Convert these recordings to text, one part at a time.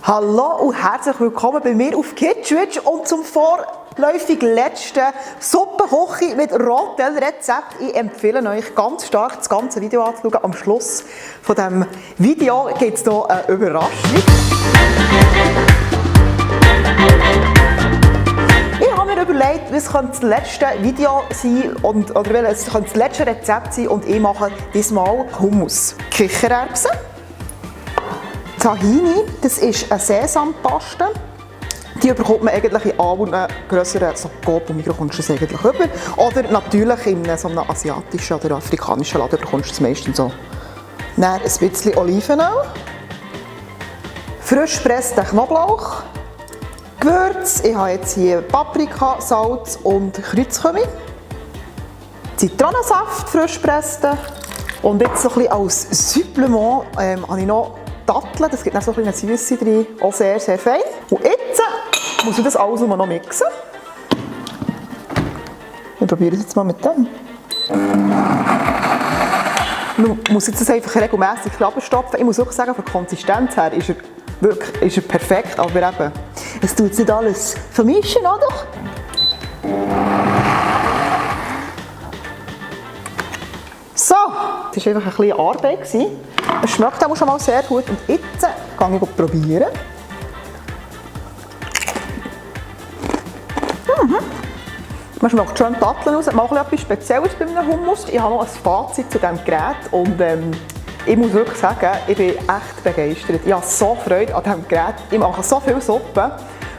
Hallo und herzlich willkommen bei mir auf Kitschwitsch und zum vorläufig letzten Suppenkochen mit Rotell-Rezept. Ich empfehle euch ganz stark, das ganze Video anzuschauen. Am Schluss von diesem Video gibt es noch eine Überraschung. Ich habe mir überlegt, was könnte das letzte Video sein oder welches könnte das letzte Rezept sein, und ich mache diesmal Hummus. Kichererbsen. Tahini, das ist eine Sesampaste. Die bekommt man eigentlich in allen grösseren Coop und Migros kommst du das eigentlich über. Oder natürlich in so einem asiatischen oder afrikanischen Laden bekommst du es meistens so. Dann ein bisschen Olivenöl, frisch gepressten Knoblauch, Gewürz. Ich habe jetzt hier Paprika, Salz und Kreuzkümmel. Zitronensaft, frisch gepressten. Und jetzt so ein bisschen als Supplement habe ich noch Datteln, das gibt noch so eine Süße drin, auch sehr, sehr fein. Und jetzt muss ich das alles noch mixen. Wir probieren es jetzt mal mit dem. Man muss jetzt das einfach regelmässig stopfen. Ich muss wirklich sagen, von der Konsistenz her ist er perfekt, aber eben, es tut nicht alles vermischen, oder? So, das war einfach ein bisschen Arbeit. Es schmeckt auch schon mal sehr gut und jetzt gehe ich probieren. Man schmeckt schon Datteln raus. Mal etwas Spezielles bei einem Hummus. Ich habe noch ein Fazit zu diesem Gerät und ich muss wirklich sagen, ich bin echt begeistert. Ich habe so Freude an diesem Gerät. Ich mache so viel Suppe,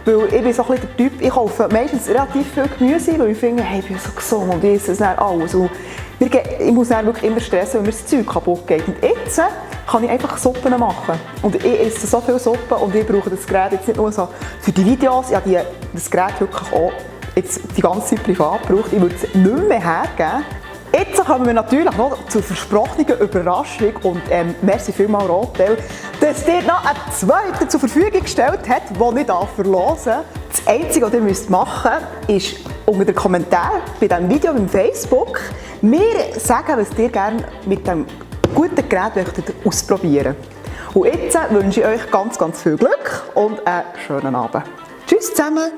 weil ich bin so ein bisschen der Typ, ich kaufe meistens relativ viel Gemüse, weil ich finde, hey, ich bin so gesund und ich esse es dann alles. Und ich muss dann wirklich immer stressen, wenn mir das Zeug kaputt geht. Und jetzt kann ich einfach Suppen machen. Und ich esse so viel Suppe und ich brauche das Gerät jetzt nicht nur so für die Videos. Ich habe das Gerät wirklich auch jetzt die ganze Zeit privat gebraucht. Ich würde es nicht mehr hergeben. Jetzt kommen wir natürlich noch zur versprochenen Überraschung und merci vielmals Rotell, dass dir noch einen zweiten zur Verfügung gestellt hat, den ich verlosen darf. Das Einzige, was ihr machen müsst, ist unter den Kommentaren bei diesem Video auf Facebook mir sagen, was ihr gerne mit diesem guten Gerät ausprobieren möchtet. Und jetzt wünsche ich euch ganz, ganz viel Glück und einen schönen Abend. Tschüss zusammen!